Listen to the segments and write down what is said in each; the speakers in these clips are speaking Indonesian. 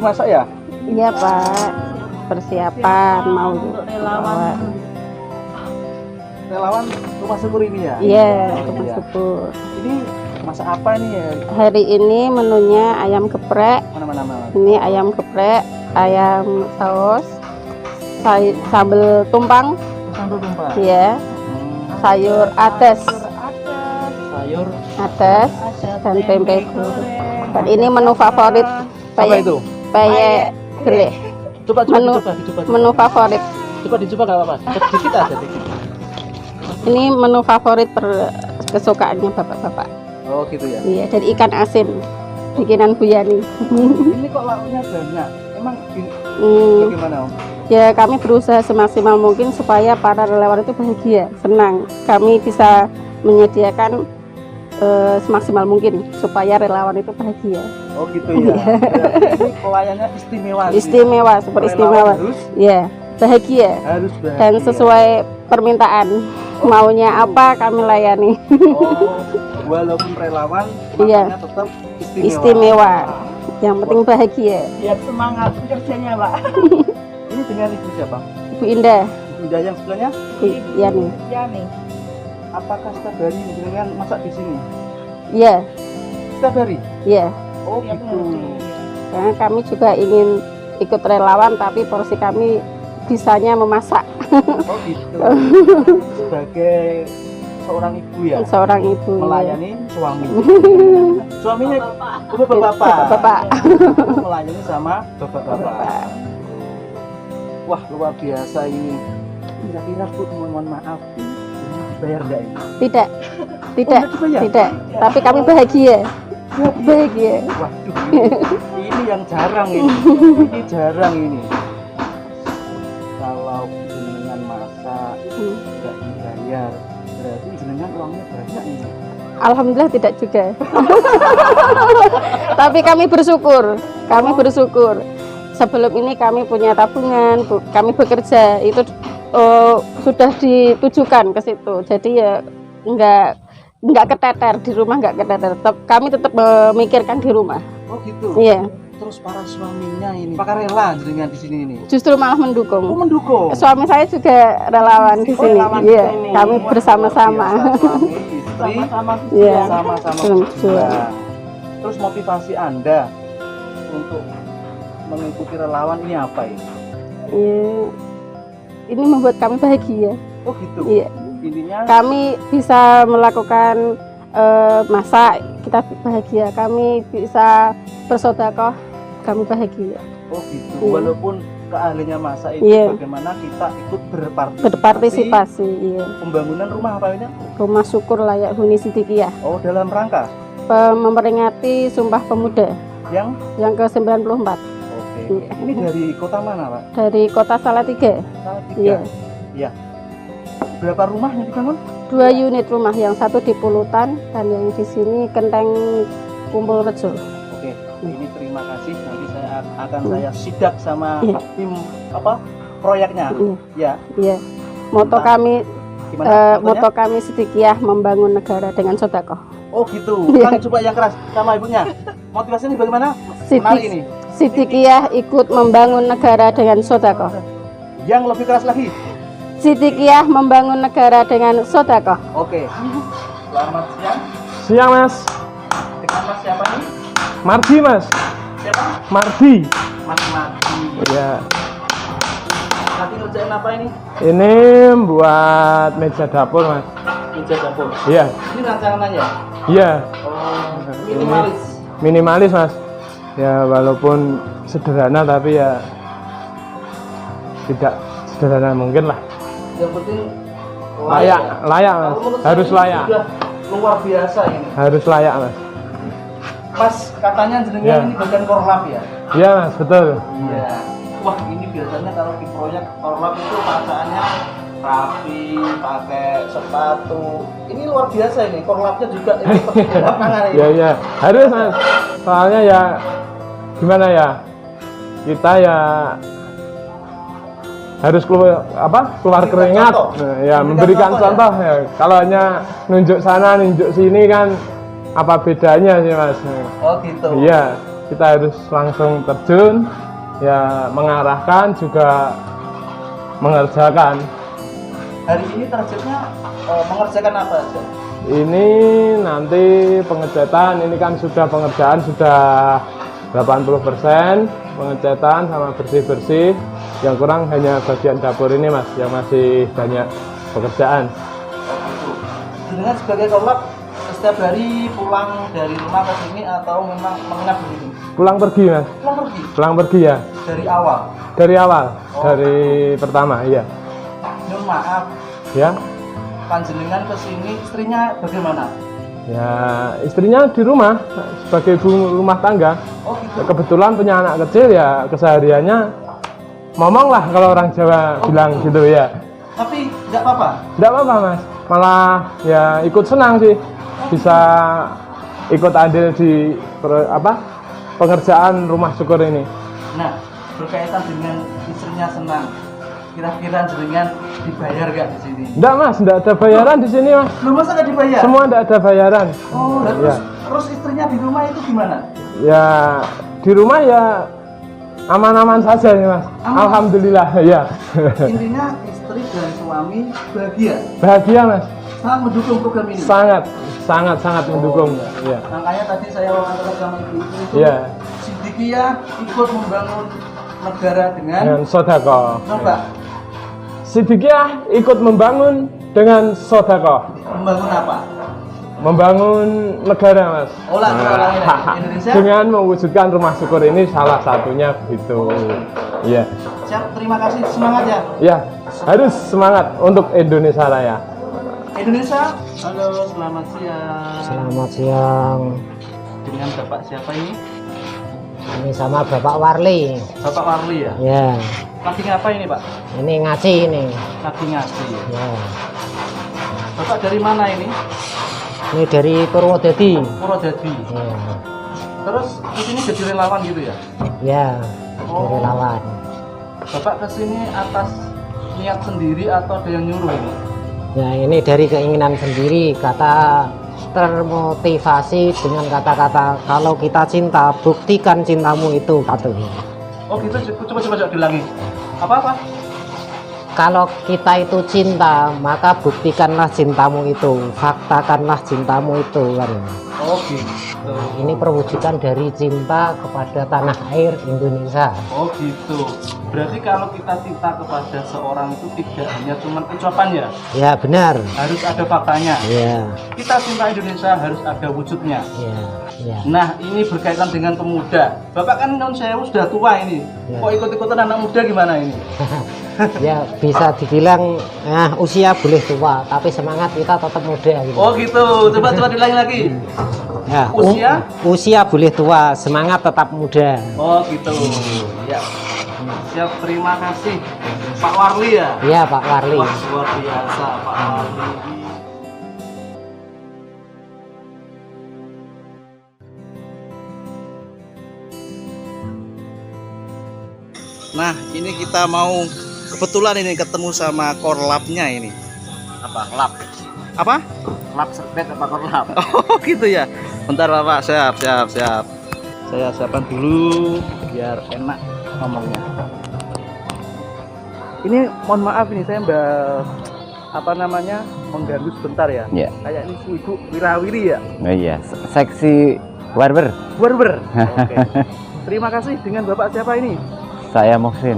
masak ya? Iya Pak, persiapan mau relawan. Relawan Rumah Syukur ini ya? Iya, Oh, Rumah iya. Syukur. Ini masak apa nih ya? Hari ini menunya ayam geprek. Mana? Ini ayam geprek, ayam saus, sambal tumpang, Sambal tumpah. ya, Hmm, sayur ates, sayur. dan tempe goreng. Dan ini menu favorit Apa itu? peyek geleh. Coba dicoba. Menu favorit. Coba dicoba nggak apa-apa. Dikit aja dikit. Ini menu favorit kesukaannya bapak-bapak. Oh gitu ya. Iya, dari ikan asin bikinan Bu Yani. Ini kok lauknya banyak. Emang Hmm, bagaimana Om? ya kami berusaha semaksimal mungkin supaya para relawan itu bahagia, senang. Kami bisa menyediakan semaksimal mungkin supaya relawan itu bahagia. Oh gitu ya. Berarti ini pelayannya istimewa. gitu ya? Istimewa, super Relawan istimewa. Harus Ya, bahagia bahagia. dan sesuai permintaan. Maunya apa kami layani. Oh, walaupun relawan, Iya. makannya tetap istimewa. Istimewa. Yang penting bahagia. Biar semangat kerjanya Pak. Ini dengan ibu siapa? Ibu Indah, Ibu Indah yang sebelahnya. Bu Yani. Ya nih. Apakah setiap hari dengan masak di sini? Iya, Setiap hari? iya. Oh Ya, gitu. Karena kami juga ingin ikut relawan, tapi porsi kami bisanya memasak. Oh gitu. Sebagai seorang ibu ya, Seorang ibu. melayani suami. Suaminya bapak-bapak. Bapak. Melayani sama bapak-bapak. Wah luar biasa ini. Kira-kira Bu, mohon maaf, ini dibayar nggak ini? Tidak, Oh, tidak, nggak dibayar? tidak. Tapi kami bahagia. Bahagia. Waduh, ini yang jarang ini. Ini jarang ini. Kalau jenengan masak nggak dibayar, berarti jenengan uangnya banyak ini. Alhamdulillah tidak juga. Tapi kami bersyukur. Kami bersyukur. Sebelum ini kami punya tabungan, kami bekerja itu sudah ditujukan ke situ. Jadi ya nggak keteter di rumah, nggak keteter. Kami tetap memikirkan di rumah. Oh gitu. Iya. Terus para suaminya ini, apakah rela jenengan di sini ini? Justru malah Oh mendukung. mendukung. Suami saya juga relawan di sini. relawan di Iya, sini. kami Wah, bersama-sama. luar biasa. Suami, istri, Sama-sama. Iya. sama-sama Berjuang. berjuang. Terus motivasi Anda untuk mengikuti relawan ini apa ini? Iya. Ini membuat kami bahagia. Oh gitu. Iya. Intinya Kami bisa melakukan masak, kita bahagia. Kami bisa bersedekah, kami bahagia. oh gitu. Iya. Walaupun keahliannya masak itu Iya. bagaimana kita ikut Berpartisipasi, iya. pembangunan rumah apa ini? Rumah Syukur Layak Huni Sidikiyah Oh dalam rangka memperingati Sumpah Pemuda yang yang ke-94 oke. Iya. Ini dari kota mana Pak? dari Kota Salatiga. Salatiga. Iya. Iya. Berapa rumah yang dibangun? 2 unit rumah, yang satu di Pulutan dan yang di sini Kenteng Kumpul Rejo. Oke, ini terima kasih. Nanti saya sidak sama Iya. tim apa proyeknya. Iya. Ya, Iya. Moto Entah. kami gimana? moto kami Sidikiyah membangun negara dengan sedekah. Oh gitu. Iya. Ulangi coba yang keras sama ibunya. Motivasinya bagaimana? Menarik ini. Sidikiyah ikut membangun negara dengan sedekah. Yang lebih keras lagi. Sidikiyah membangun negara dengan sedekah. Oke. Selamat siang. Siang Mas, Dengan Mas siapa nih? Mardi Mas, Siapa? Mardi. Mas Mati. Ya, Nanti ngerjain apa ini? ini buat meja dapur Mas. Meja dapur. Iya, Ini rancangannya. iya, Oh, minimalis. minimalis Mas. Ya walaupun sederhana tapi ya tidak sederhana mungkin lah. Yang penting Layak, layak Mas. Kalau menurut Harus saya layak, Sudah luar biasa ini. harus layak Mas. Mas, katanya jenengan Ya. ini bagian korlap ya? Iya Mas, betul. Iya. Wah, ini biasanya kalau di proyek korlap itu masakannya rapi, pakai sepatu. Ini luar biasa ini. Korlapnya juga ini di lapangan ini. Iya iya, harus Mas. Soalnya ya gimana ya, kita ya harus keluar Memberikan keringat. contoh. Nah, ya Memberikan memberikan contoh, contoh ya. Kalau hanya nunjuk sana nunjuk sini kan apa bedanya sih Mas? Oh gitu. Iya, kita harus langsung terjun, ya mengarahkan juga mengerjakan. Hari ini targetnya mengerjakan apa aja? Ini nanti pengecatan, ini kan sudah pengerjaan sudah 80%, pengecatan sama bersih-bersih. Yang kurang hanya bagian dapur ini Mas, yang masih banyak pekerjaan. Dengan sebagai korlap setiap hari pulang dari rumah ke sini atau memang menginap di sini? Pulang pergi Mas, Pulang pergi pulang pergi ya. dari awal. Dari awal, Oh. dari pertama, iya. Nyun maaf, Ya, panjenengan ke sini istrinya bagaimana? ya istrinya di rumah sebagai ibu rumah tangga. Oh gitu. Kebetulan punya anak kecil ya, kesehariannya ngomong lah kalau orang Jawa bilang gitu ya. Tapi nggak apa-apa. Nggak apa-apa Mas, malah ya ikut senang sih bisa ikut andil di pengerjaan rumah syukur ini. Nah, berkaitan dengan istrinya senang, kira-kira jenengan dibayar nggak di sini? Nggak Mas, nggak ada bayaran di sini Mas. Belum, masa nggak dibayar? Semua nggak ada bayaran. Oh, lah, Ya. terus istrinya di rumah itu gimana? Ya di rumah ya aman-aman saja nih Mas. Aman. Alhamdulillah ya. Intinya istri dan suami bahagia, Bahagia Mas, sangat mendukung program ini. sangat mendukung. Ya. Makanya tadi saya wawancara sama ibu-ibu itu, Ya. Siddiqiyah ikut membangun negara dengan Dengan sodako. coba Siddiqiyah ikut membangun dengan sodako. membangun apa? Membangun negara Mas. Ulangi Indonesia. Dengan mewujudkan rumah syukur ini salah satunya begitu. Iya. Siap, terima kasih, semangat ya. Ya, harus semangat untuk Indonesia Raya. Indonesia, halo, selamat siang. Selamat siang. Dengan Bapak siapa ini? Ini sama Bapak Warli. Bapak Warli ya? Ya, Lagi ngapain ini Pak? ini ngaji ini. Lagi ngaji. Ya, Bapak dari mana ini? ini dari Purwodadi. Purwodadi. Ya, Terus di sini jadi relawan gitu ya? ya, dari relawan. Bapak kesini atas niat sendiri atau ada yang nyuruh ini? Ya, ini dari keinginan sendiri. Kata termotivasi dengan kata-kata kalau kita cinta, buktikan cintamu itu katanya. Oh gitu, coba diulangi. Apa? Kalau kita itu cinta, maka buktikanlah cintamu itu, faktakanlah cintamu itu kan. Oh gitu. Ini perwujudan dari cinta kepada tanah air Indonesia. Oh gitu. Berarti kalau kita cinta kepada seorang itu tidak hanya cuma ucapan ya, Ya benar. harus ada faktanya. Ya, Kita cinta Indonesia harus ada wujudnya. ya, ya. Nah ini berkaitan dengan pemuda. Bapak kan non sewu sudah tua ini. Ya. Kok ikut-ikutan anak muda gimana ini? Ya bisa dibilang usia boleh tua, tapi semangat kita tetap muda gitu. Oh gitu. Coba diulangi lagi. Ya, usia? usia boleh tua, semangat tetap muda. Oh gitu. Ya. Siap, terima kasih. Pak Warli ya? Iya Pak Warli. Wah, luar biasa Pak Warli. Nah, ini kita mau kebetulan ini ketemu sama korlapnya ini. Apa? Lap. Apa? Lap serbet apa korlap? Oh, gitu ya. Bentar Bapak, siap. Saya siapkan dulu biar enak ngomongnya. Ini mohon maaf ini saya mengganggu sebentar ya. Ya. Kayak ini si Ibu wirawiri ya. Oh iya, seksi barber. Barber. Oke. Terima kasih. Dengan Bapak siapa ini? Saya Muhsin.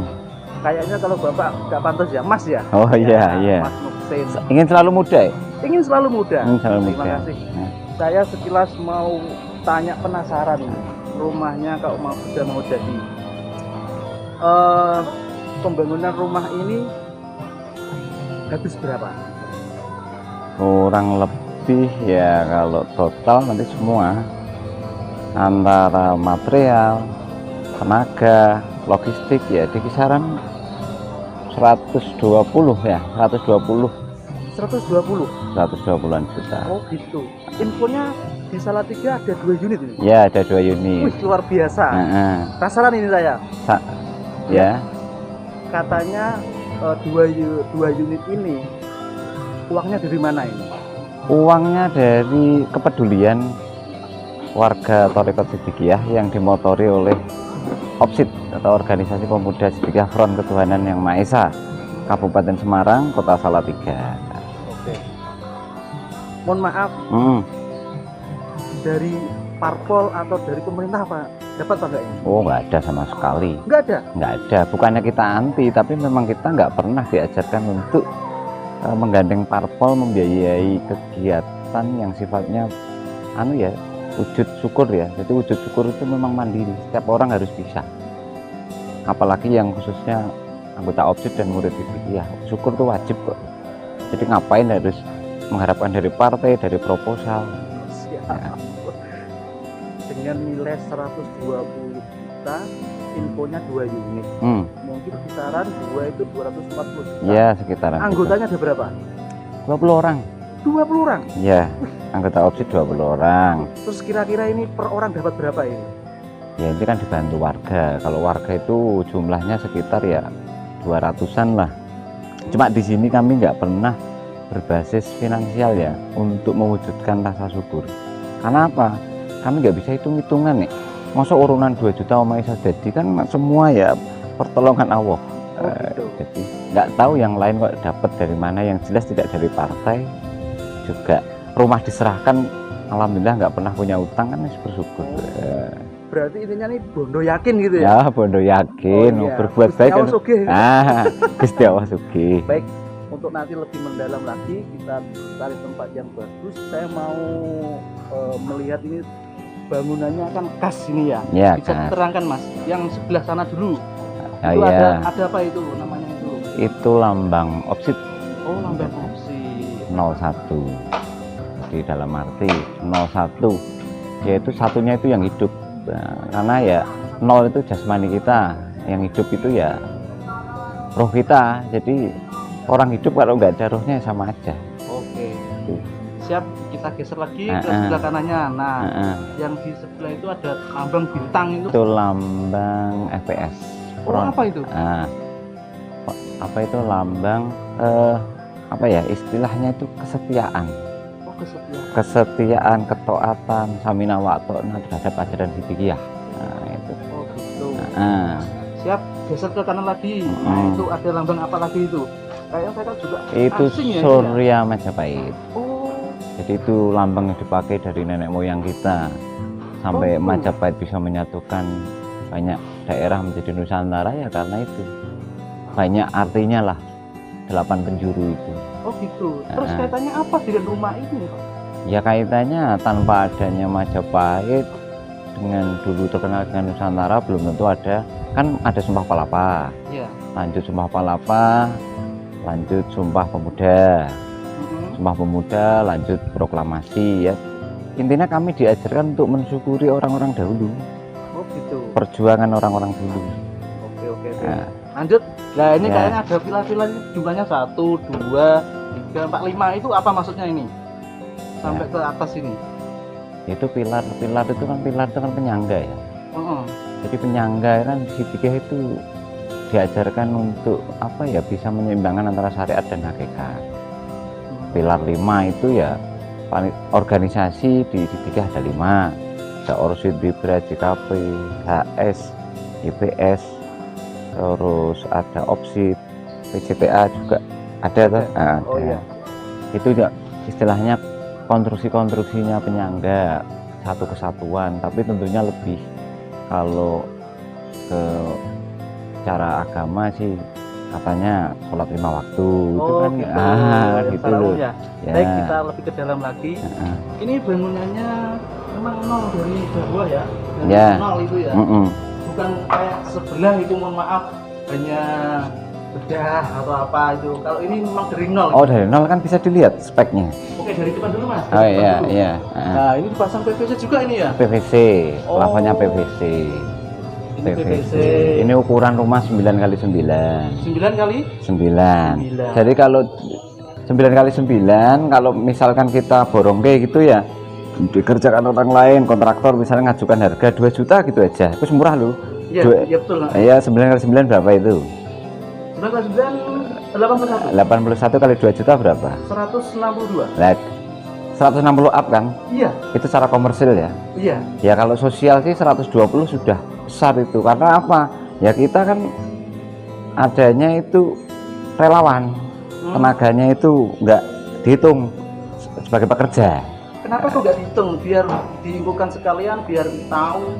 Kayaknya kalau Bapak nggak pantas ya, Mas ya. Oh iya, iya. Mas Muhsin. Ingin selalu muda ya? Ingin selalu muda. Ingin selalu Terima muda. kasih. Nah, Saya sekilas mau tanya, penasaran rumahnya kalau sudah mau jadi. Pembangunan rumah ini habis berapa? kurang lebih ya kalau total nanti semua antara material, tenaga, logistik ya di kisaran 120 ya, 120 120-an juta. Oh gitu. Infonya di Salatiga ada 2 unit ini. Ya ada 2 unit. Wih, luar biasa. Heeh. Penasaran ini saya. Ya. Katanya 2 unit ini uangnya dari mana ini? Uangnya dari kepedulian warga Thariqat Siddiqiyah yang dimotori oleh OPSID atau Organisasi Pemuda Siddiqiyah Front Ketuhanan Yang Maha Esa, Kabupaten Semarang, Kota Salatiga. Oke. Mohon maaf, dari parpol atau dari pemerintah Pak, dapat Pak nggak ini? Oh, nggak ada sama sekali. Nggak ada. Nggak ada. Bukannya kita anti, tapi memang kita nggak pernah diajarkan untuk menggandeng parpol membiayai kegiatan yang sifatnya wujud syukur ya. Jadi wujud syukur itu memang mandiri. Setiap orang harus bisa. Apalagi yang khususnya anggota OPSID dan murid Siddiqiyah. Syukur itu wajib kok. Jadi ngapain harus mengharapkan dari partai, dari proposal. Siap. Dengan nilai 120 juta, infonya 2 unit. Mungkin kisaran 2 itu 240 juta. Ya, sekitaran. Anggotanya ada berapa? 20 orang. 20 orang. Ya, anggota OPSID 20 orang. Terus kira-kira ini per orang dapat berapa ini? Ya, ini kan dibantu warga. Kalau warga itu jumlahnya sekitar ya 200-an lah. Cuma di sini kami nggak pernah berbasis finansial ya untuk mewujudkan rasa syukur. Karena apa? Kami nggak bisa hitung-hitungan nih. Masa urunan 2 juta Oma Isa jadi kan semua ya pertolongan Allah. Gitu. Jadi nggak tahu yang lain kok dapat dari mana. Yang jelas tidak dari partai. Juga rumah diserahkan, alhamdulillah nggak pernah punya utang, kan bersyukur. Berarti intinya nih bondo yakin gitu ya? Ya, bondo yakin, Oh, iya. berbuat Gusti baik Allah kan. sugih. Gusti Allah sugih. Baik, untuk nanti lebih mendalam lagi kita cari tempat yang bagus. Saya mau melihat ini bangunannya kan khas ini ya. Ya, Bisa kan. diterangkan Mas, yang sebelah sana dulu. Oh, Itu iya. ada apa itu namanya itu? Itu lambang OPSID Oh, lambang opsi. 01. Di dalam arti 01, yaitu satunya itu yang hidup. Nah, karena ya 0 itu jasmani kita, yang hidup itu ya roh kita. Jadi orang hidup kalau nggak ada rohnya sama aja. Oke. Siap, kita geser lagi ke sebelah kanannya. Nah, yang di sebelah itu ada lambang bintang itu. Itu lambang FPS. Oh, apa itu? Nah, apa itu lambang apa ya istilahnya itu kesetiaan. Oh, kesetiaan. Kesetiaan, ketaatan, samina wa ta'na terhadap ajaran Siddiqiyah. Nah, itu. Oh, gitu. Nah, Siap, geser ke kanan lagi. Nah, itu ada lambang apa lagi itu? Kayaknya saya juga itu asing ya, Surya Majapahit. Oh, Jadi itu lambang yang dipakai dari nenek moyang kita sampai Majapahit bisa menyatukan banyak daerah menjadi Nusantara ya karena itu banyak artinya lah 8 penjuru itu. oh gitu. Terus kaitannya apa dengan rumah ini, Pak? Ya kaitannya tanpa adanya Majapahit dengan dulu terkenal dengan Nusantara belum tentu ada, kan ada Sumpah Palapa, Iya. lanjut Sumpah Palapa, lanjut Sumpah Pemuda, Sumpah Pemuda, lanjut proklamasi ya. Intinya kami diajarkan untuk mensyukuri orang-orang dahulu, Oh gitu. perjuangan orang-orang dulu. Oke. Nah, Lanjut. Nah ini Ya. kayaknya ada pilar-pilar ini jumlahnya 1, 2, 3, 4, 5 itu apa maksudnya ini? Sampai ke atas ini. itu pilar itu kan penyangga ya. Jadi penyangga kan di Siddiqiyah itu diajarkan untuk apa ya bisa menyeimbangkan antara syariat dan hakikat. Pilar 5 itu ya organisasi di Siddiqiyah ada 5. Ada Orsid, Bibra, JKP, HS, IPS, terus ada OPSID, PCTA juga ada tuh. Ada. Oh iya. Itu ya istilahnya konstruksinya penyangga, satu kesatuan, tapi tentunya lebih kalau ke cara agama sih katanya sholat 5 waktu itu Oh kan gitu. gitu Salah loh ya. ya. Baik, kita lebih ke dalam lagi. Ini bangunannya memang nol dari bawah ya. Dari Ya. nol itu ya. Bukan kayak sebelah itu, mohon maaf, hanya bedah atau apa itu. Kalau ini memang dari nol. Oh dari nol kan bisa dilihat speknya. Oke, dari depan dulu Mas. Oh Dari depan iya dulu. iya. Nah, ini dipasang PVC juga ini ya? PVC, Oh. plafonnya PVC. Ini PVC. Ini ukuran rumah 9x9. 9 kali 9. 9. Jadi kalau 9x9 kalau misalkan kita borong kayak gitu ya dikerjakan orang lain, kontraktor misalnya ngajukan harga 2 juta gitu aja, itu murah loh. Iya, iya betul. Iya 9x9 berapa itu? 9 kali 9 81. 81 kali 2 juta berapa? 162. Lah 160 up kan? Iya. Itu secara komersil ya. Iya. Ya kalau sosial sih 120 sudah besar itu. Karena apa? Ya kita kan adanya itu relawan. Tenaganya itu nggak dihitung sebagai pekerja. Kenapa kok nggak dihitung? Biar diinfokan sekalian, biar tahu.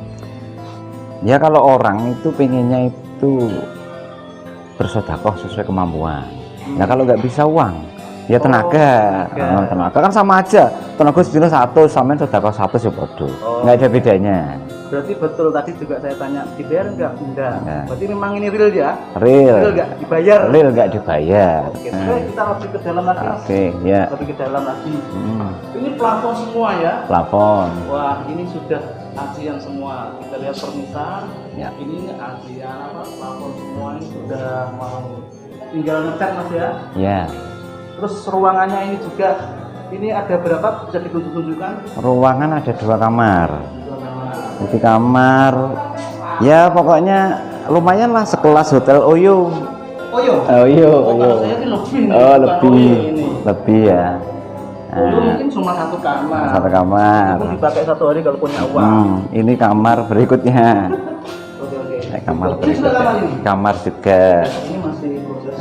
Ya kalau orang itu pengennya itu bersedekah sesuai kemampuan. Nah kalau nggak bisa uang, ya tenaga. Tenaga kan sama aja. Tenaga sedina 100, sampean sedekah 100 ya bodoh. Nggak ada bedanya. Berarti betul tadi juga saya tanya, dibayar enggak? Enggak. Enggak. Berarti memang ini real ya? Real. Real enggak dibayar? Real nggak dibayar. Oke, sekarang kita lebih ke dalam lagi Mas. Oke, ya. Lebih ke dalam lagi. Ini plafon semua ya? Plafon. Wah, ini sudah ajian semua. Kita lihat permisan. Ya. Ini ajian apa? Plafon semua ini sudah mau tinggal ngecat Mas ya. Ya. Terus ruangannya ini juga, ini ada berapa? Bisa ditunjukkan? Ruangan ada 2 kamar. Jadi kamar, ya pokoknya lumayan lah sekelas hotel Oyo. Oyo. Oyo. Kalau saya sih lebih nih, Oh bukan lebih, Oyo ini. lebih ya. Oyo mungkin cuma 1 kamar. 1 kamar. Itu dipakai 1 hari kalau punya uang. Ini kamar berikutnya. Oke. Kamar Ini sudah kamar berikutnya. ini? Kamar juga. Ini masih proses.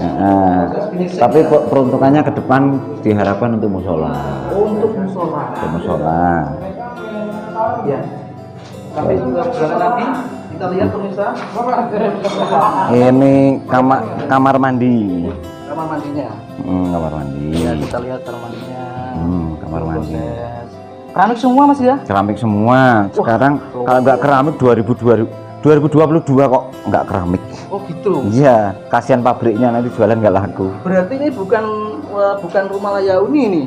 proses finishing Tapi ya? peruntukannya ke depan diharapkan untuk musola. Oh, untuk musola. Untuk musola. Ya. Tapi berangkat lagi kita lihat pemirsa. Ini kamar mandi. Kamar mandinya. Kamar mandi. Ya, kita lihat kamar mandinya. Kamar mandi. Proses. Keramik semua Mas ya? Keramik semua. Sekarang kalau nggak keramik 2022 kok nggak keramik. Oh gitu. Iya, kasihan pabriknya nanti jualan nggak laku. Berarti ini bukan rumah layak uni nih.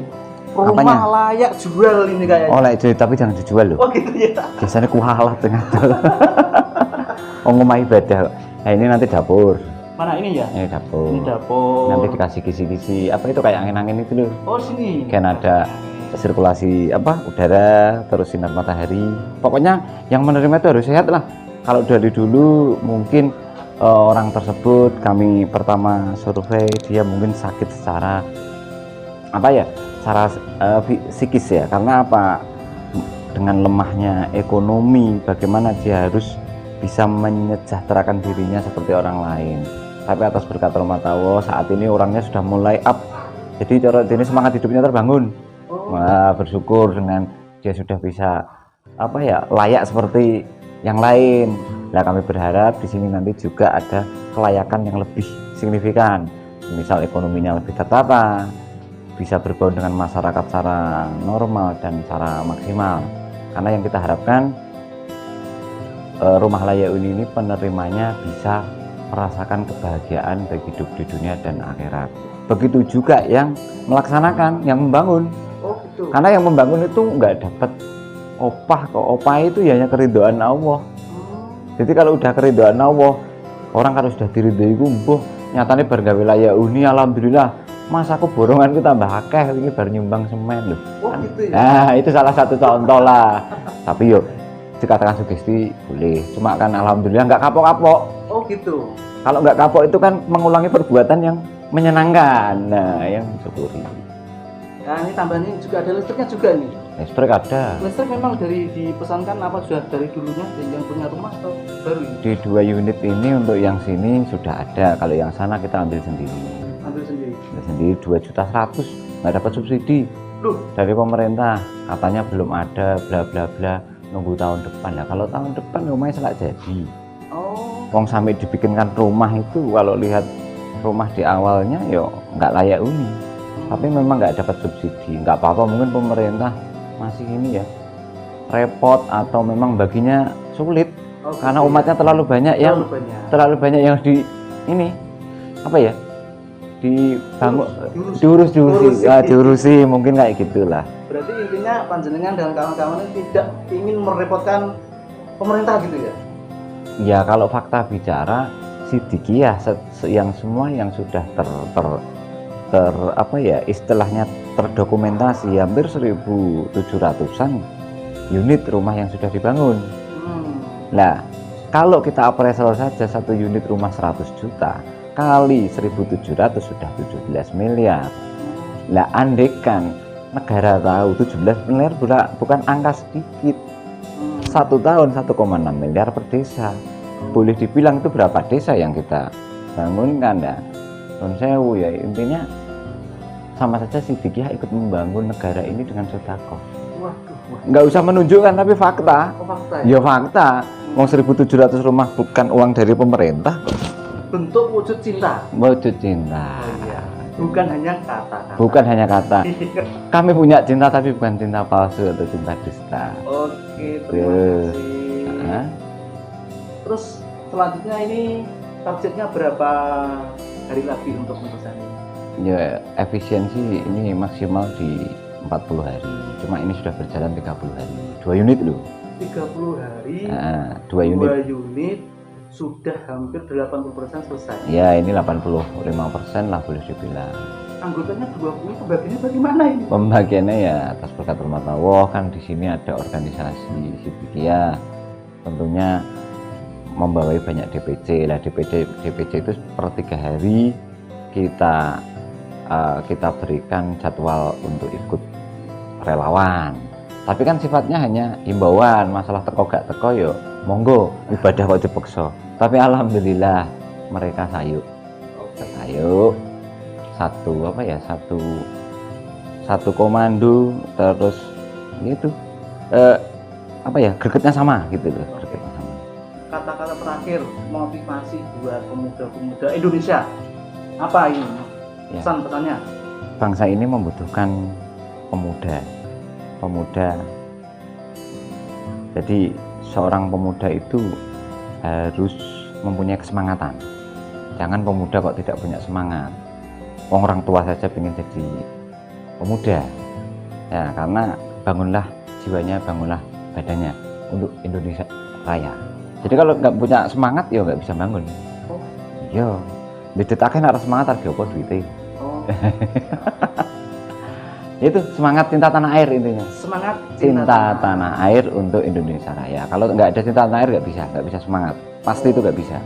Rumah Apanya? layak jual ini kayaknya. Oh, like, tapi jangan dijual loh. Oh gitu ya. Biasanya kuhalah tengah tuh. Oh, ngomah ibadah. Nah, ini nanti dapur. Mana ini ya? Ini dapur. Ini dapur. Nanti dikasih kisi-kisi. Apa itu kayak angin-angin itu loh. Oh sini. Kan ada sirkulasi apa udara, terus sinar matahari. Pokoknya yang menerima itu harus sehat lah. Kalau dari dulu mungkin orang tersebut kami pertama survei dia mungkin sakit secara apa ya, secara psikis ya. Karena apa? Dengan lemahnya ekonomi, bagaimana dia harus bisa menyejahterakan dirinya seperti orang lain. Tapi atas berkat rahmat Allah saat ini orangnya sudah mulai up. Jadi cara ini semangat hidupnya terbangun. Wah, bersyukur dengan dia sudah bisa apa ya, layak seperti yang lain. Nah, kami berharap di sini nanti juga ada kelayakan yang lebih signifikan. Misal ekonominya lebih tertata, bisa berbaur dengan masyarakat secara normal dan secara maksimal. Karena yang kita harapkan rumah layak uni ini penerimanya bisa merasakan kebahagiaan baik hidup di dunia dan akhirat. Begitu juga yang melaksanakan, yang membangun. Oh gitu. Karena yang membangun itu nggak dapat opah, kok opah itu ya hanya keridhaan Allah. Jadi kalau udah keridhaan Allah, orang kalau sudah diridhoi kumbuh, nyatanya bergawe layak uni, alhamdulillah. Mas aku boronganku tambah akeh, ini baru nyumbang semen loh. Oh gitu ya. Nah, itu salah satu contoh lah. Tapi yuk, dikatakan sugesti boleh. Cuma kan alhamdulillah nggak kapok-kapok. Oh gitu. Kalau nggak kapok itu kan mengulangi perbuatan yang menyenangkan. Nah, yang syukuri. Nah ini tambahannya juga ada listriknya juga nih. Listrik ada. Listrik memang dari dipesankan apa sudah dari dulunya yang punya rumah atau baru ini? Di 2 unit ini untuk yang sini sudah ada. Kalau yang sana kita ambil sendiri. Ambil sendiri. Ambil sendiri 2.100.000, nggak dapat subsidi Loh, dari pemerintah. Katanya belum ada, bla bla bla. Nunggu tahun depan. Nah, kalau tahun depan rumahnya selak jadi. oh Wong sampai dibikinkan rumah itu kalau lihat rumah di awalnya yo nggak layak uni. Tapi memang nggak dapat subsidi. Nggak apa-apa, mungkin pemerintah masih ini ya repot atau memang baginya sulit. Karena umatnya terlalu banyak yang di ini apa ya, dibangun diurusi mungkin kayak gitulah. Berarti intinya panjenengan dan kawan-kawan ini tidak ingin merepotkan pemerintah gitu ya? Ya kalau fakta bicara sidikiyah yang semua yang sudah ter apa ya istilahnya terdokumentasi hampir 1.700-an unit rumah yang sudah dibangun. Nah, kalau kita appraisal saja satu unit rumah 100 juta kali 1.700 sudah 17 miliar. Lah, andekan negara tahu 17 miliar bukan angka sedikit. 1 tahun 1,6 miliar per desa. Boleh dibilang itu berapa desa yang kita bangunkan ya. Non sewu ya, intinya sama saja si Dikiah ikut membangun negara ini dengan sedekah. Nggak usah menunjukkan tapi fakta. Fakta Ya fakta. Mau 1.700 rumah bukan uang dari pemerintah. Bentuk wujud cinta. Wujud cinta. Iya. Bukan hanya kata-kata. Bukan hanya kata. Kami punya cinta tapi bukan cinta palsu atau cinta dusta. Oke, terima kasih. Hah? Terus selanjutnya ini targetnya berapa hari lagi untuk pemesanan? Ya efisiensi ini maksimal di 40 hari. Cuma ini sudah berjalan 30 hari. 2 unit loh. 30 hari. 2 unit. 2 unit sudah hampir 80% selesai. Ya ini 85% lah boleh dibilang. Anggotanya 20, pembagiannya bagaimana ini? Pembagiannya ya atas berkat rumah Allah, kan di sini ada organisasi Sidikia, tentunya membawahi banyak DPC lah. DPC itu per 3 hari kita berikan jadwal untuk ikut relawan, tapi kan sifatnya hanya himbauan. Masalah teko gak teko yo monggo, ibadah kok dipaksa. Tapi alhamdulillah mereka sayuk satu komando, terus gitu gregetnya sama gitu loh. Gregetnya sama. Kata-kata terakhir motivasi buat pemuda-pemuda Indonesia apa ini? Ya. Pesan pesannya? Bangsa ini membutuhkan pemuda. Jadi seorang pemuda itu harus mempunyai kesemangatan. Jangan pemuda kok tidak punya semangat. Orang tua saja ingin jadi pemuda. Ya, karena bangunlah jiwanya, bangunlah badannya untuk Indonesia Raya. Jadi kalau nggak punya semangat ya nggak bisa bangun. Iya. Didetaknya harus semangat harga apa duitnya. Itu semangat cinta tanah air intinya. Semangat Cinta tanah air untuk Indonesia Raya. Kalau nggak ada cinta tanah air nggak bisa semangat. Pasti itu nggak bisa.